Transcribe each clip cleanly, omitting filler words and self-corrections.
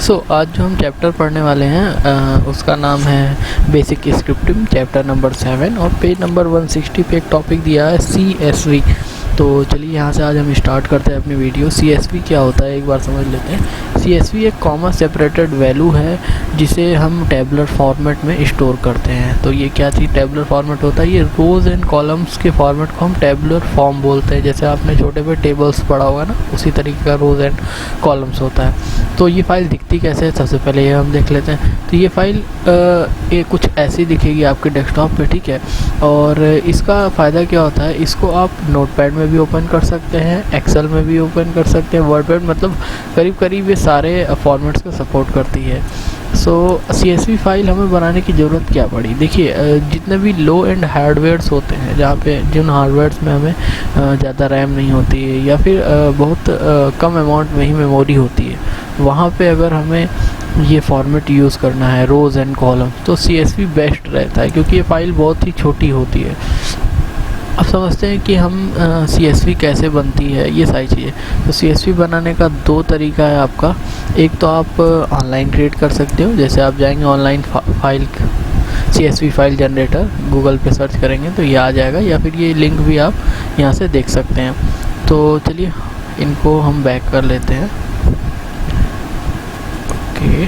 आज जो हम चैप्टर पढ़ने वाले हैं उसका नाम है बेसिक स्क्रिप्टिंग, चैप्टर नंबर 7 और पेज नंबर 160 पे एक टॉपिक दिया है CSV। तो चलिए यहाँ से आज हम स्टार्ट करते हैं अपनी वीडियो। CSV क्या होता है एक बार समझ लेते हैं। CSV एक कॉमा सेपरेटेड वैल्यू है जिसे हम टेबलर फॉर्मेट में स्टोर करते हैं। तो ये क्या चीज़ टेबलर फॉर्मेट होता है? ये रोज़ एंड कॉलम्स के फॉर्मेट को हम टेबलर फॉर्म बोलते हैं। जैसे आपने छोटे पे टेबल्स पढ़ा होगा ना, उसी तरीके का रोज़ एंड कॉलम्स होता है। तो ये फाइल दिखती कैसे है, सबसे पहले ये हम देख लेते हैं। तो ये फाइल ये कुछ ऐसी दिखेगी आपके डेस्कटॉप पे, ठीक है। और इसका फ़ायदा क्या होता है, इसको आप नोटपैड में भी ओपन कर सकते हैं, एक्सेल में भी ओपन कर सकते हैं, वर्डपैड, मतलब करीब करीब ये सारे फॉर्मेट्स को सपोर्ट करती है। CSV फाइल हमें बनाने की ज़रूरत क्या पड़ी? देखिए, जितने भी लो एंड हार्डवेयर्स होते हैं, जहाँ पे जिन हार्डवेयर्स में हमें ज़्यादा रैम नहीं होती है या फिर बहुत कम अमाउंट में ही मेमोरी होती है, वहाँ पे अगर हमें ये फॉर्मेट यूज़ करना है रोज़ एंड कॉलम, तो CSV बेस्ट रहता है क्योंकि ये फ़ाइल बहुत ही छोटी होती है। अब समझते हैं कि हम CSV कैसे बनती है, ये सारी चीज़ें। तो CSV बनाने का दो तरीका है आपका। एक तो आप ऑनलाइन क्रिएट कर सकते हो, जैसे आप जाएंगे online file CSV file generator, Google पे सर्च करेंगे तो ये आ जाएगा, या फिर ये लिंक भी आप यहाँ से देख सकते हैं। तो चलिए इनको हम बैक कर लेते हैं। ओके,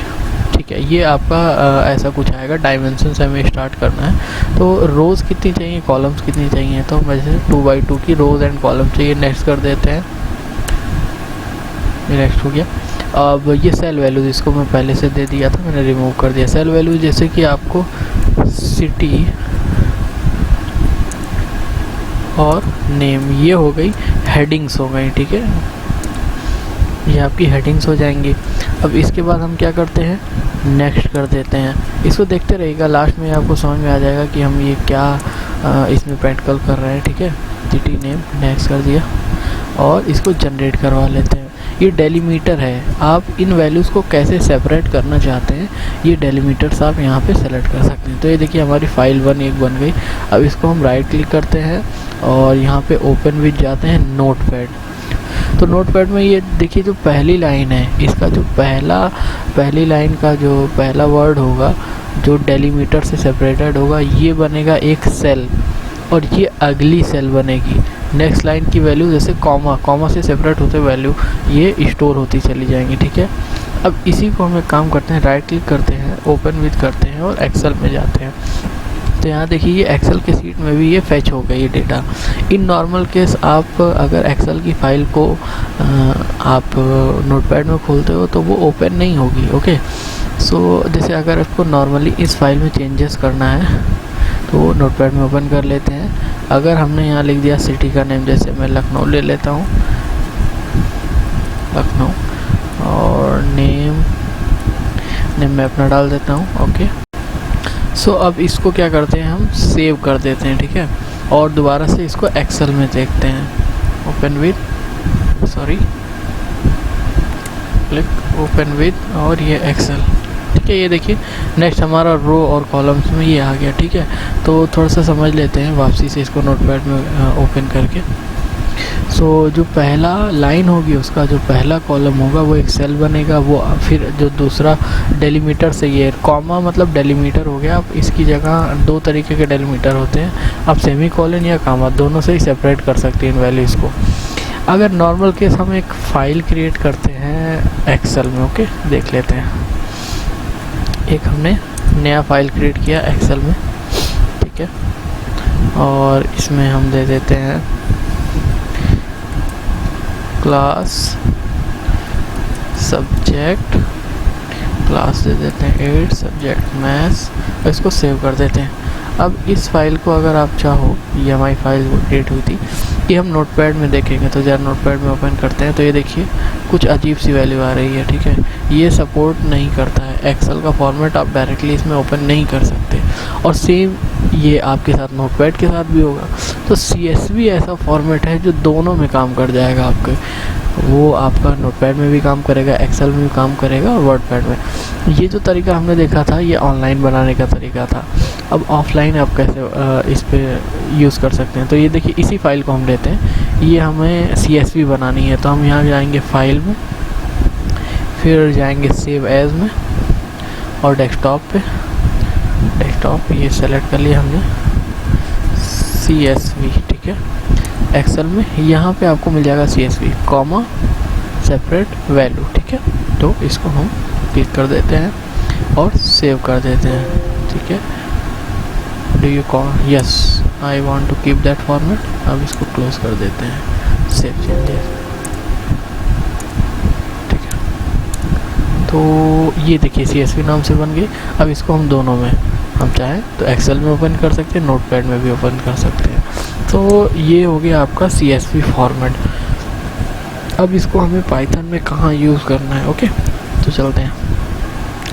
ठीक है, ये आपका ऐसा कुछ आएगा। डायमेंशन से हमें स्टार्ट करना है। तो रोज़ कितनी चाहिए, कॉलम्स कितनी चाहिए, तो वैसे 2x2 की रोज़ एंड कॉलम चाहिए। नेक्स्ट कर देते हैं, नेक्स्ट हो गया। अब ये सेल वैल्यूज, इसको मैं पहले से दे दिया था, मैंने रिमूव कर दिया। सेल वैल्यू जैसे कि आपको सिटी और नेम, ये हो गई हेडिंग्स हो गई, ठीक है, ये आपकी हेडिंग्स हो जाएंगी। अब इसके बाद हम क्या करते हैं, नेक्स्ट कर देते हैं। इसको देखते रहिएगा, लास्ट में आपको समझ में आ जाएगा कि हम ये क्या इसमें प्रैक्टिकल कर रहे हैं, ठीक है। सिटी नेम नेक्स्ट कर दिया और इसको जनरेट करवा लेते हैं। ये डेलीमीटर है, आप इन वैल्यूज़ को कैसे सेपरेट करना चाहते हैं, ये डेलीमीटर्स आप यहाँ पे सेलेक्ट कर सकते हैं। तो ये देखिए हमारी फाइल 1 बन गई। अब इसको हम राइट क्लिक करते हैं और यहाँ पे ओपन विद जाते हैं नोटपैड। तो नोटपैड में ये देखिए जो पहली लाइन है, इसका जो पहली लाइन का जो पहला वर्ड होगा जो डेलीमीटर से सेपरेटेड होगा, ये बनेगा एक सेल और ये अगली सेल बनेगी। नेक्स्ट लाइन की वैल्यू जैसे कॉमा से सेपरेट होते वैल्यू ये स्टोर होती चली जाएंगी, ठीक है। अब इसी को हम एक काम करते हैं, राइट क्लिक करते हैं, ओपन विद करते हैं और एक्सेल में जाते हैं। तो यहाँ देखिए ये एक्सेल के सीट में भी ये फैच हो गई ये डेटा। इन नॉर्मल केस आप अगर एक्सेल की फ़ाइल को आप नोटपैड में खोलते हो तो वो ओपन नहीं होगी, ओके। जैसे अगर आपको नॉर्मली इस फाइल में चेंजेस करना है तो नोटपैड में ओपन कर लेते हैं। अगर हमने यहाँ लिख दिया सिटी का नेम, जैसे मैं लखनऊ ले लेता हूँ, लखनऊ, और नेम मैं अपना डाल देता हूँ, ओके। अब इसको क्या करते हैं, हम सेव कर देते हैं, ठीक है। और दोबारा से इसको एक्सेल में देखते हैं, open with, click open with, और ये एक्सेल, ठीक है। ये देखिए नेक्स्ट हमारा रो और कॉलम्स में ये आ गया, ठीक है। तो थोड़ा सा समझ लेते हैं वापसी से इसको नोटपैड में ओपन करके। जो पहला लाइन होगी उसका जो पहला कॉलम होगा वो एक सेल बनेगा, वो फिर जो दूसरा डेलीमीटर से, ये कॉमा मतलब डेलीमीटर हो गया। अब इसकी जगह दो तरीके के डेलीमीटर होते हैं, आप सेमी कॉलन या कामा दोनों से ही सेपरेट कर सकते हैं इन वैल्यूज़ को। अगर नॉर्मल केस हम एक फ़ाइल क्रिएट करते हैं एक्सेल में, ओके, देख लेते हैं। एक हमने नया फाइल क्रिएट किया एक्सेल में, ठीक है, और इसमें हम दे देते हैं क्लास सब्जेक्ट, क्लास दे देते हैं 8 सब्जेक्ट मैथ्स, और इसको सेव कर देते हैं। अब इस फाइल को अगर आप चाहो, ये हमारी फाइल क्रिएट हुई थी, ये हम नोटपैड में देखेंगे। तो जरा नोटपैड में ओपन करते हैं तो ये देखिए कुछ अजीब सी वैल्यू आ रही है, ठीक है। ये सपोर्ट नहीं करता है एक्सेल का फॉर्मेट, आप डायरेक्टली इसमें ओपन नहीं कर सकते। और सेम ये आपके साथ नोटपैड के साथ भी होगा। तो CSV ऐसा फॉर्मेट है जो दोनों में काम कर जाएगा आपके, वो आपका नोटपैड में भी काम करेगा, एक्सेल में भी काम करेगा और वर्डपैड में। ये जो तरीका हमने देखा था ये ऑनलाइन बनाने का तरीका था। अब ऑफलाइन आप कैसे इस पे यूज़ कर सकते हैं, तो ये देखिए इसी फाइल को हम लेते हैं, ये हमें CSV बनानी है। तो हम यहाँ जाएंगे फाइल में, फिर जाएंगे सेव एज में और डेस्कटॉप पे, डेस्कटॉप ये सेलेक्ट कर लिया हमने, CSV, ठीक है। एक्सेल में यहाँ पे आपको मिल जाएगा CSV कॉमा सेपरेट वैल्यू, ठीक है। तो इसको हम क्लिक कर देते हैं और सेव कर देते हैं, ठीक है। Do you call, yes I want to keep that format. अब इसको क्लोज कर देते हैं, सेव चेंजेस, ठीक है। तो ये देखिए CSV नाम से बन गई। अब इसको हम दोनों में, हम चाहें तो एक्सेल में ओपन कर सकते हैं, नोटपैड में भी ओपन कर सकते हैं। तो ये हो गया आपका CSV फॉर्मेट। अब इसको हमें पाइथन में कहाँ यूज़ करना है, ओके। तो चलते हैं,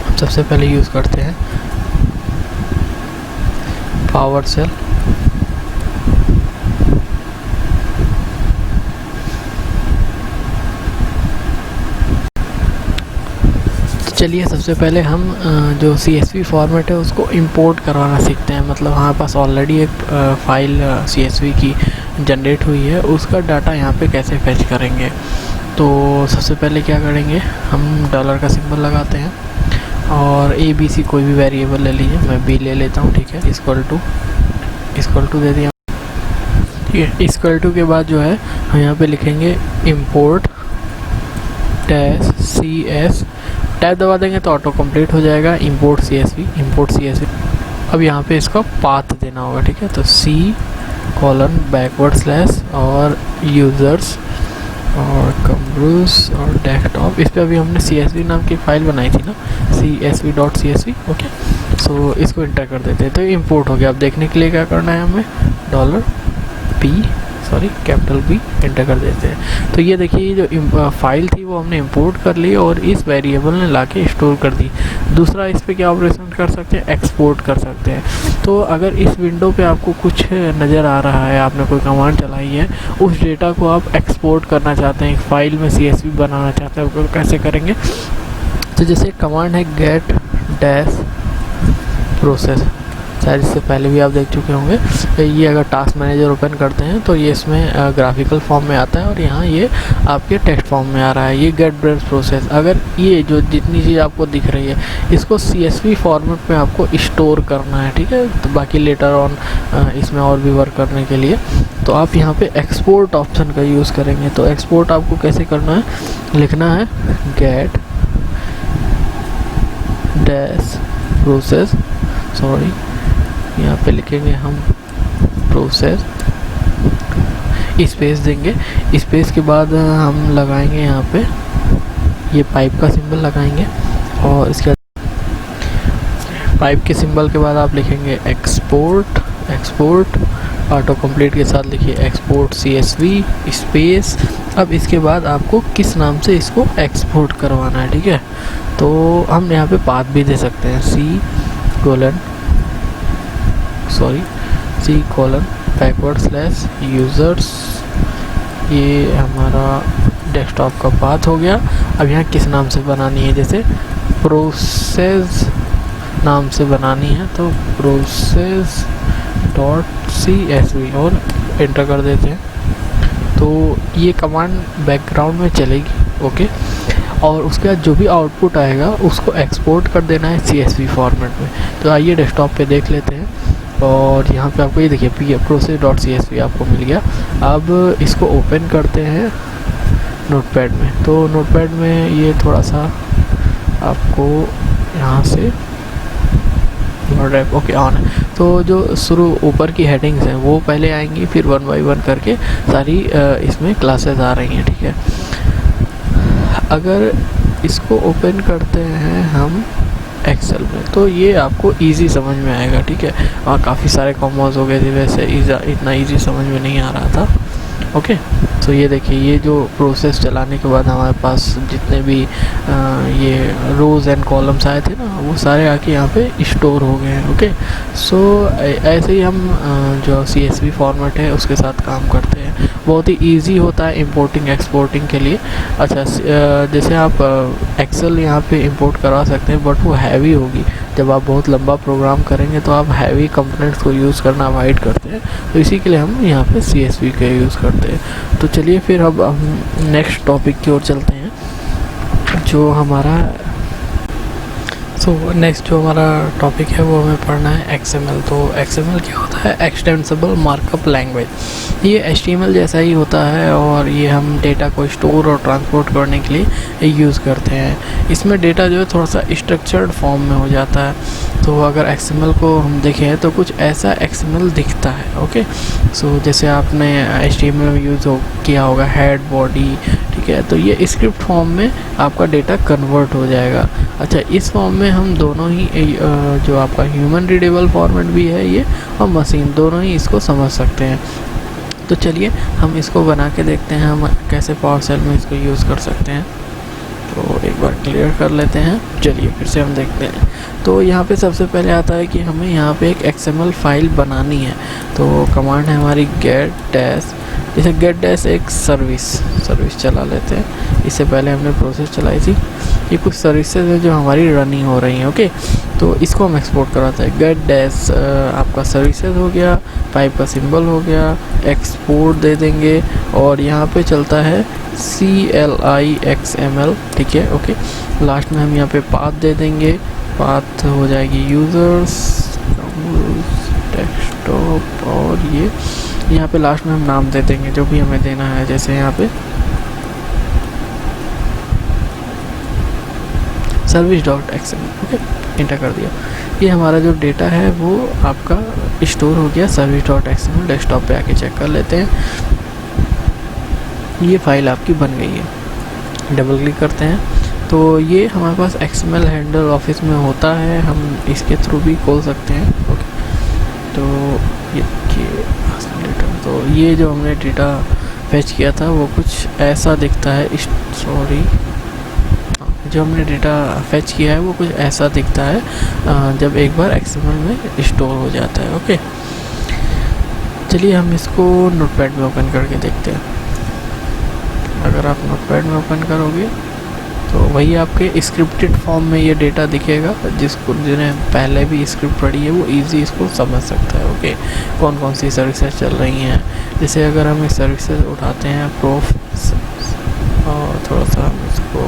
हम सबसे पहले यूज़ करते हैं PowerShell। चलिए सबसे पहले हम जो CSV फॉर्मेट है उसको इंपोर्ट करवाना सीखते हैं। मतलब हमारे पास ऑलरेडी एक फाइल CSV की जनरेट हुई है, उसका डाटा यहाँ पे कैसे फैच करेंगे। तो सबसे पहले क्या करेंगे, हम डॉलर का सिंबल लगाते हैं और ABC कोई भी वेरिएबल ले लीजिए, मैं B ले लेता हूँ, ठीक है। इक्वल टू दे दिया, ठीक है। इक्वल टू के बाद जो है हम यहाँ पे लिखेंगे import CS, टैब दबा देंगे तो ऑटो कंप्लीट हो जाएगा, import CSV। अब यहाँ पे इसका पाथ देना होगा, ठीक है। तो C:\/ और यूज़र्स और कम्ब्रूस और डेस्कटॉप। इस पे अभी हमने CSV नाम की फाइल बनाई थी ना, csv.csv, ओके। सो इसको इंटर कर देते हैं, तो इंपोर्ट हो गया। अब देखने के लिए क्या करना है हमें, कैपिटल B इंटर कर देते हैं। तो ये देखिए जो फाइल थी वो हमने इंपोर्ट कर ली और इस वेरिएबल ने लाके स्टोर कर दी। दूसरा इस पे क्या ऑपरेशन कर सकते हैं, एक्सपोर्ट कर सकते हैं। तो अगर इस विंडो पे आपको कुछ नज़र आ रहा है, आपने कोई कमांड चलाई है, उस डेटा को आप एक्सपोर्ट करना चाहते हैं, फाइल में CSV बनाना चाहते हैं, तो कैसे करेंगे। तो जैसे कमांड है get dash process, शायद इससे पहले भी आप देख चुके होंगे। ये अगर टास्क मैनेजर ओपन करते हैं तो ये इसमें ग्राफिकल फॉर्म में आता है और यहाँ ये आपके टेक्स्ट फॉर्म में आ रहा है। ये गेट ब्रेथ प्रोसेस, अगर ये जो जितनी चीज़ आपको दिख रही है इसको CSV फॉर्मेट में आपको स्टोर करना है, ठीक है। तो बाकी लेटर ऑन इसमें और भी वर्क करने के लिए तो आप यहाँ पे एक्सपोर्ट ऑप्शन का यूज़ करेंगे। तो एक्सपोर्ट आपको कैसे करना है, लिखना है गेट डैश प्रोसेस, यहाँ पे लिखेंगे हम प्रोसेस, स्पेस देंगे। स्पेस के बाद हम लगाएंगे यहाँ पे ये पाइप का सिंबल लगाएंगे और इसके पाइप के सिंबल के बाद आप लिखेंगे एक्सपोर्ट ऑटो कंप्लीट के साथ लिखिए एक्सपोर्ट CSV स्पेस। अब इसके बाद आपको किस नाम से इसको एक्सपोर्ट करवाना है, ठीक है। तो हम यहाँ पे पाथ भी दे सकते हैं, C:\/users, ये हमारा डेस्कटॉप का पाथ हो गया। अब यहाँ किस नाम से बनानी है, जैसे प्रोसेस नाम से बनानी है तो process.csv और एंटर कर देते हैं। तो ये कमांड बैकग्राउंड में चलेगी, ओके। और उसके बाद जो भी आउटपुट आएगा उसको एक्सपोर्ट कर देना है CSV फॉर्मेट में। तो आइए डेस्कटॉप पे देख लेते हैं और यहाँ पे आपको ये देखिए process.csv आपको मिल गया। अब इसको ओपन करते हैं नोटपैड में। तो नोटपैड में ये थोड़ा सा आपको यहाँ से ओके ऑन है। तो जो शुरू ऊपर की हेडिंग्स हैं वो पहले आएंगी, फिर 1 बाय 1 करके सारी इसमें क्लासेस आ रही हैं, ठीक है। अगर इसको ओपन करते हैं हम एक्सेल में तो ये आपको इजी समझ में आएगा, ठीक है। वहाँ काफ़ी सारे कॉम्बोज हो गए थे, वैसे इतना इजी समझ में नहीं आ रहा था, ओके। तो ये देखिए ये जो प्रोसेस चलाने के बाद हमारे पास जितने भी ये रोज़ एंड कॉलम्स आए थे ना वो सारे आके यहाँ पे स्टोर हो गए हैं, ओके। सो ऐसे ही हम जो CSV फॉर्मेट है उसके साथ काम करते हैं। बहुत ही इजी होता है इंपोर्टिंग एक्सपोर्टिंग के लिए। अच्छा, जैसे आप एक्सेल यहाँ पे इंपोर्ट करवा सकते हैं बट वो हैवी होगी। जब आप बहुत लंबा प्रोग्राम करेंगे तो आप हैवी कंपोनेंट्स को यूज़ करना अवॉइड करते हैं, तो इसी के लिए हम यहाँ पे CSV का यूज़ करते हैं। तो चलिए फिर अब हम नेक्स्ट टॉपिक की ओर चलते हैं। जो हमारा नेक्स्ट जो हमारा टॉपिक है वो हमें पढ़ना है XML। तो XML क्या होता है? Extensible markup language. ये HTML जैसा ही होता है और ये हम डेटा को स्टोर और ट्रांसपोर्ट करने के लिए यूज़ करते हैं। इसमें डेटा जो है थोड़ा सा स्ट्रक्चर्ड फॉर्म में हो जाता है। तो अगर XML को हम देखें तो कुछ ऐसा XML दिखता है। ओके, जैसे आपने HTML में यूज़ किया होगा हेड, बॉडी, ठीक है। तो ये स्क्रिप्ट फॉर्म में आपका डेटा कन्वर्ट हो जाएगा। अच्छा, इस फॉर्म में हम दोनों ही जो आपका ह्यूमन रीडेबल फॉर्मेट भी है ये, और मशीन, दोनों ही इसको समझ सकते हैं। तो चलिए हम इसको बना के देखते हैं हम कैसे पावर सेल में इसको यूज़ कर सकते हैं। तो एक बार क्लियर कर लेते हैं। चलिए फिर से हम देखते हैं। तो यहाँ पे सबसे पहले आता है कि हमें यहाँ पे एक XML फाइल बनानी है। तो कमांड है हमारी get dash, जैसे get dash एक सर्विस चला लेते हैं। इससे पहले हमने प्रोसेस चलाई थी। ये कुछ सर्विसेज है जो हमारी रनिंग हो रही हैं। ओके, तो इसको हम एक्सपोर्ट कराते हैं। get dash आपका सर्विसेज हो गया, पाइप का सिंबल हो गया, एक्सपोर्ट दे देंगे और यहाँ पे चलता है CLI XML, ठीक है। ओके, लास्ट में हम यहाँ पे पाथ दे देंगे। पाथ हो जाएगी यूज़र्स, डेस्कटॉप, और ये यहाँ पे लास्ट में हम नाम दे देंगे जो भी हमें देना है। जैसे यहाँ पे service.xml, ओके, इंटर कर दिया। ये हमारा जो डेटा है वो आपका स्टोर हो गया service.xml। डेस्कटॉप पे आके चेक कर लेते हैं। ये फाइल आपकी बन गई है। डबल क्लिक करते हैं तो ये हमारे पास XML हैंडल ऑफिस में होता है, हम इसके थ्रू भी खोल सकते हैं। ओके, तो ये जो हमने डेटा फेच किया था वो कुछ ऐसा दिखता है। जो हमने डेटा फेच किया है वो कुछ ऐसा दिखता है जब एक बार XML में स्टोर हो जाता है। ओके, चलिए हम इसको नोटपैड में ओपन करके देखते हैं। अगर आप नोटपैड में ओपन करोगे तो वही आपके स्क्रिप्टेड फॉर्म में ये डेटा दिखेगा। जिन्हें पहले भी स्क्रिप्ट पढ़ी है वो इजी इसको समझ सकता है। ओके, कौन कौन सी सर्विसेज चल रही हैं। जैसे अगर हम इस सर्विसेज उठाते हैं प्रोफ और थोड़ा सा हम इसको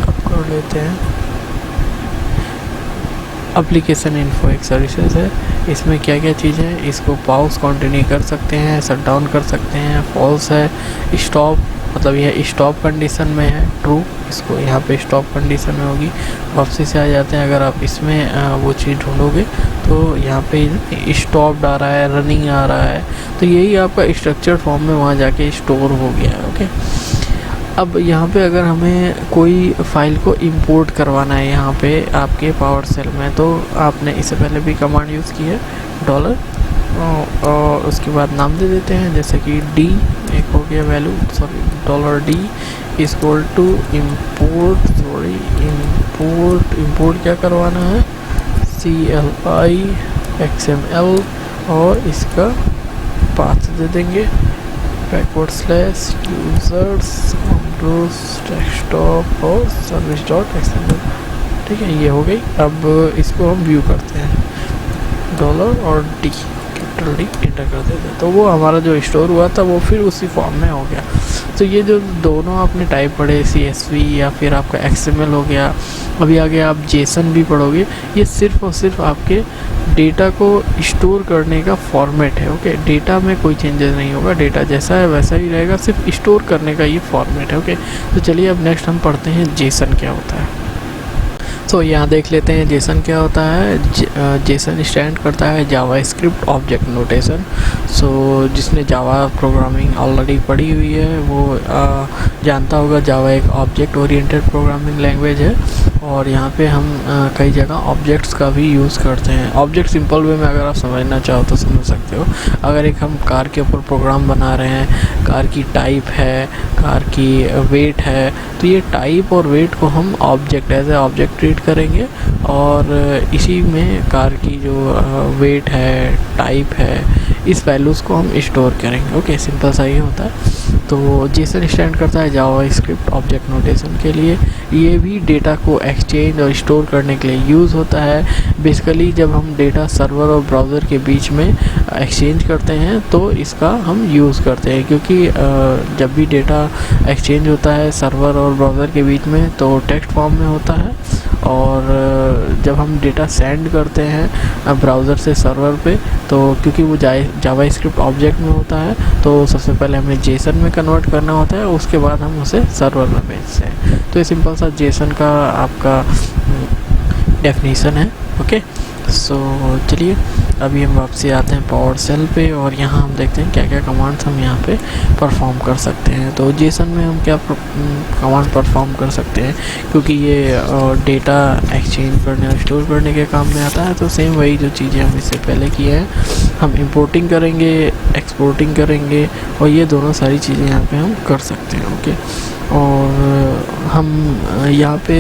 अप कर लेते हैं। एप्लीकेशन इन्फो एक सर्विसेज है। इसमें क्या क्या चीज़ है, इसको पॉज कंटिन्यू कर सकते हैं, शट डाउन कर सकते हैं। फॉल्स है, स्टॉप, मतलब यह स्टॉप कंडीशन में है। ट्रू, इसको यहाँ पे स्टॉप कंडीशन में होगी, वापसी से आ जाते हैं। अगर आप इसमें वो चीज़ ढूंढोगे तो यहाँ पे स्टॉप आ रहा है, रनिंग आ रहा है। तो यही आपका स्ट्रक्चर फॉर्म में वहाँ जाके स्टोर हो गया है। ओके, अब यहाँ पे अगर हमें कोई फाइल को इंपोर्ट करवाना है यहाँ पे आपके पावर सेल में, तो आपने इससे पहले भी कमांड यूज़ की है डॉलर, और उसके बाद नाम दे देते हैं जैसे कि D एक हो गया value, sorry $D equal to import क्या करवाना है, CLI XML, और इसका पाथ दे देंगे / users डेस्कटॉप और service.xml, ठीक है। ये हो गई। अब इसको हम व्यू करते हैं, डॉलर और D, कैपिटल D इंटर कर देते हैं। तो वो हमारा जो स्टोर हुआ था वो फिर उसी फॉर्म में हो गया। तो ये जो दोनों आपने टाइप पढ़े, CSV या फिर आपका XML हो गया, अभी आगे आप JSON भी पढ़ोगे, ये सिर्फ और सिर्फ आपके डेटा को स्टोर करने का फॉर्मेट है। ओके, डेटा में कोई चेंजेस नहीं होगा, डेटा जैसा है वैसा ही रहेगा, सिर्फ स्टोर करने का ये फॉर्मेट है। ओके, तो चलिए अब नेक्स्ट हम पढ़ते हैं JSON क्या होता है। तो यहाँ देख लेते हैं JSON क्या होता है। JSON स्टैंड करता है जावास्क्रिप्ट ऑब्जेक्ट नोटेशन। जिसने जावा प्रोग्रामिंग ऑलरेडी पढ़ी हुई है वो जानता होगा जावा एक ऑब्जेक्ट ओरिएंटेड प्रोग्रामिंग लैंग्वेज है, और यहाँ पे हम कई जगह ऑब्जेक्ट्स का भी यूज़ करते हैं। ऑब्जेक्ट सिंपल वे में अगर आप समझना चाहो तो समझ सकते हो। अगर एक हम कार के ऊपर प्रोग्राम बना रहे हैं, कार की टाइप है, कार की वेट है, तो ये टाइप और वेट को हम object as a object treat करेंगे, और इसी में कार की जो वेट है, टाइप है, इस वैल्यूज़ को हम स्टोर करेंगे। ओके, सिंपल सा ही होता है। तो JSON स्टैंड करता है जावास्क्रिप्ट ऑब्जेक्ट नोटेशन के लिए। ये भी डेटा को एक्सचेंज और स्टोर करने के लिए यूज़ होता है। बेसिकली जब हम डेटा सर्वर और ब्राउज़र के बीच में एक्सचेंज करते हैं तो इसका हम यूज़ करते हैं, क्योंकि जब भी डेटा एक्सचेंज होता है सर्वर और ब्राउज़र के बीच में तो टेक्स्ट फॉर्म में होता है, और जब हम डेटा सेंड करते हैं ब्राउज़र से सर्वर पे तो क्योंकि वो जावास्क्रिप्ट ऑब्जेक्ट में होता है तो सबसे पहले हमें जेसन में कन्वर्ट करना होता है, उसके बाद हम उसे सर्वर में भेजते हैं। तो ये सिंपल सा जेसन का आपका डेफिनीशन है। ओके, सो चलिए अभी हम वापसी आते हैं पावर सेल पे, और यहाँ हम देखते हैं क्या क्या कमांड्स हम यहाँ पे परफॉर्म कर सकते हैं। तो जेसन में हम क्या कमांड परफॉर्म कर सकते हैं, क्योंकि ये डेटा एक्सचेंज करने और स्टोर करने के काम में आता है, तो सेम वही जो चीज़ें हम इससे पहले किए हैं, हम इंपोर्टिंग करेंगे, एक्सपोर्टिंग करेंगे, और ये दोनों सारी चीज़ें यहाँ पे हम कर सकते हैं। ओके, और हम यहाँ पे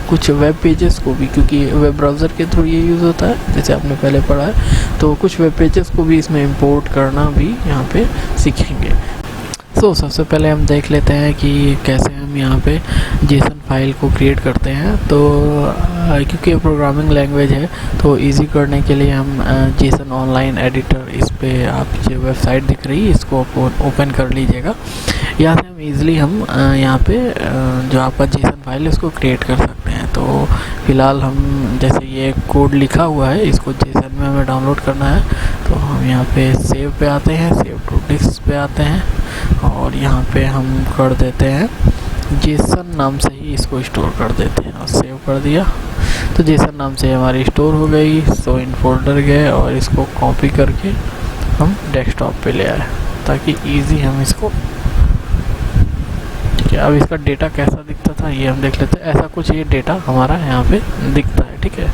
कुछ वेब पेजेस को भी, क्योंकि वेब ब्राउज़र के थ्रू ये यूज़ होता है जैसे आपने पहले पढ़ा है, तो कुछ वेब पेजेस को भी इसमें इंपोर्ट करना भी यहाँ पे सीखेंगे। तो सबसे पहले हम देख लेते हैं कि कैसे हम यहाँ पे जेसन फाइल को क्रिएट करते हैं। तो क्योंकि प्रोग्रामिंग लैंग्वेज है तो इजी करने के लिए हम जेसन ऑनलाइन एडिटर, इस पे आप जो वेबसाइट दिख रही है इसको ओपन कर लीजिएगा। यहाँ से हम इजीली हम यहाँ पे जो आपका जेसन फाइल है उसको क्रिएट कर सकते हैं। तो फिलहाल हम जैसे ये कोड लिखा हुआ है इसको जेसन में हमें डाउनलोड करना है, तो हम यहाँ पे सेव पे आते हैं, सेव टू डिस्क पे आते हैं, और यहाँ पे हम कर देते हैं जेसन नाम से ही इसको स्टोर कर देते हैं, और सेव कर दिया तो जेसन नाम से हमारी स्टोर हो गई। सो इन फोल्डर गए और इसको कॉपी करके हम डेस्कटॉप पे ले आए ताकि इजी हम इसको, ठीक है। अब इसका डेटा कैसा दिखता था ये हम देख लेते हैं। ऐसा कुछ ये डेटा हमारा यहाँ पे दिखता है, ठीक है।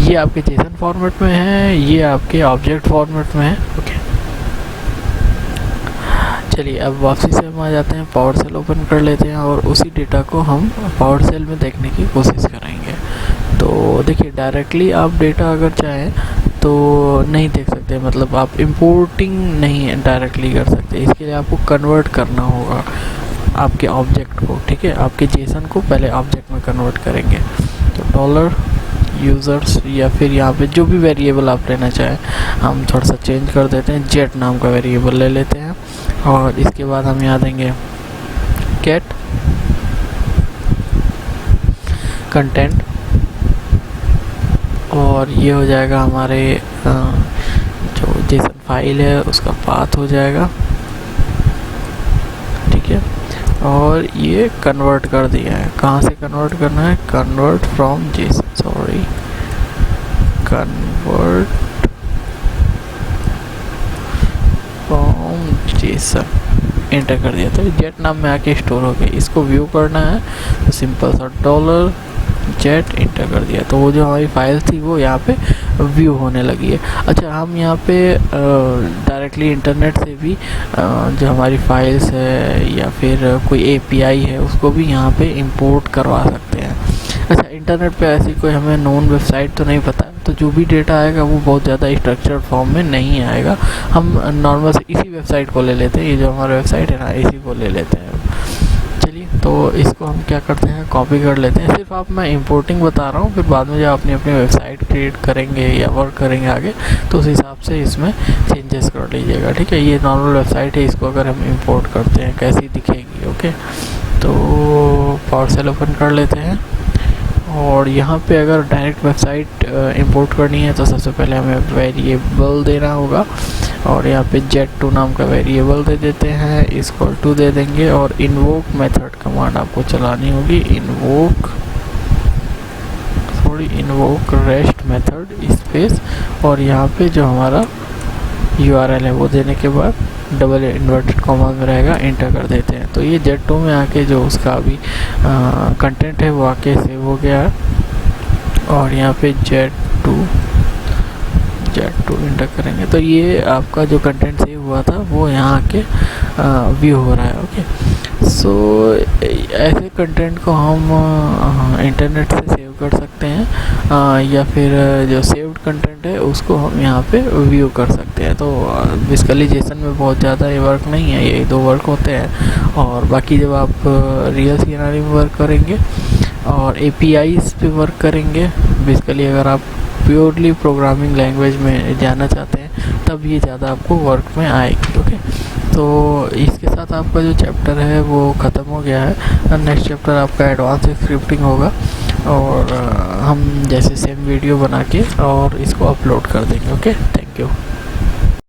ये आपके जेसन फॉर्मेट में है, ये आपके ऑब्जेक्ट फॉर्मेट में है। ओके, चलिए अब वापसी से हम आ जाते हैं, पावर सेल ओपन कर लेते हैं और उसी डेटा को हम पावर सेल में देखने की कोशिश करेंगे। तो देखिए डायरेक्टली आप डेटा अगर चाहें तो नहीं देख सकते, मतलब आप इंपोर्टिंग नहीं डायरेक्टली कर सकते, इसके लिए आपको कन्वर्ट करना होगा आपके ऑब्जेक्ट को, ठीक है। आपके जेसन को पहले ऑब्जेक्ट में कन्वर्ट करेंगे, तो डॉलर यूज़र्स या फिर यहाँ पे जो भी वेरिएबल आप लेना चाहें हम थोड़ा सा चेंज कर देते हैं, जेट नाम का वेरिएबल ले लेते हैं, और इसके बाद हम यहाँ देंगे गेट कंटेंट, और ये हो जाएगा हमारे जो जेसन फाइल है उसका पाथ हो जाएगा, ठीक है। और ये कन्वर्ट कर दिया है, कहाँ से कन्वर्ट करना है, convert from Jason, sorry convert from Jason, enter कर दिया तो जेट नाम में आके स्टोर हो गई। इसको व्यू करना है तो सिंपल सा डॉलर जेट एंटर कर दिया, तो वो जो हमारी फाइल थी वो यहाँ पे व्यू होने लगी है। अच्छा, हम यहाँ पे डायरेक्टली इंटरनेट से भी जो हमारी फाइल्स है या फिर कोई एपीआई है उसको भी यहाँ पे इंपोर्ट करवा सकते हैं। अच्छा, इंटरनेट पे ऐसी कोई हमें नोन वेबसाइट तो नहीं पता, तो जो भी डेटा आएगा वो बहुत ज़्यादा स्ट्रक्चर्ड फॉर्म में नहीं आएगा। हम नॉर्मल से इसी वेबसाइट को ले लेते हैं, ये जो हमारा वेबसाइट है ना इसी को ले लेते हैं। चलिए, तो इसको हम क्या करते हैं, कॉपी कर लेते हैं। सिर्फ आप मैं इंपोर्टिंग बता रहा हूँ, फिर बाद में जब अपनी अपनी वेबसाइट क्रिएट करेंगे या वर्क करेंगे आगे तो उस हिसाब से इसमें चेंजेस कर लीजिएगा, ठीक है। ये नॉर्मल वेबसाइट है, इसको अगर हम इंपोर्ट करते हैं कैसी दिखेगी। ओके, तो पावर सेल ओपन कर लेते हैं, और यहाँ पे अगर डायरेक्ट वेबसाइट इंपोर्ट करनी है तो सबसे पहले हमें वेरिएबल देना होगा, और यहाँ पे jet2 नाम का वेरिएबल दे देते हैं, इक्वल टू दे देंगे, और इन्वोक मेथड कमांड आपको चलानी होगी, इन्वोक रेस्ट मेथड स्पेस, और यहाँ पे जो हमारा URL है वो देने के बाद डबल इन्वर्टेड कॉमा में रहेगा, एंटर कर देते हैं। तो ये jet2 में आके जो उसका अभी कंटेंट है वो आके सेव हो गया है, और यहाँ पे jet2 एंटर करेंगे तो ये आपका जो कंटेंट सेव हुआ था वो यहाँ आके व्यू हो रहा है। ओके, सो ऐसे कंटेंट को हम इंटरनेट से सेव कर सकते हैं, या फिर जो सेव्ड कंटेंट है उसको हम यहाँ पे व्यू कर सकते हैं। तो बेसिकली जेसन में बहुत ज़्यादा ये वर्क नहीं है, ये 2 वर्क होते हैं, और बाकी जब आप रियल सीनरी में वर्क करेंगे और APIs पे वर्क करेंगे। बेसिकली अगर आप प्योरली प्रोग्रामिंग लैंग्वेज में जाना चाहते हैं तब ये ज़्यादा आपको वर्क में आएगी। ओके, तो इसके साथ आपका जो चैप्टर है वो ख़त्म हो गया है। नेक्स्ट चैप्टर आपका एडवांस स्क्रिप्टिंग होगा और हम जैसे सेम वीडियो बना के और इसको अपलोड कर देंगे। Okay, thank you.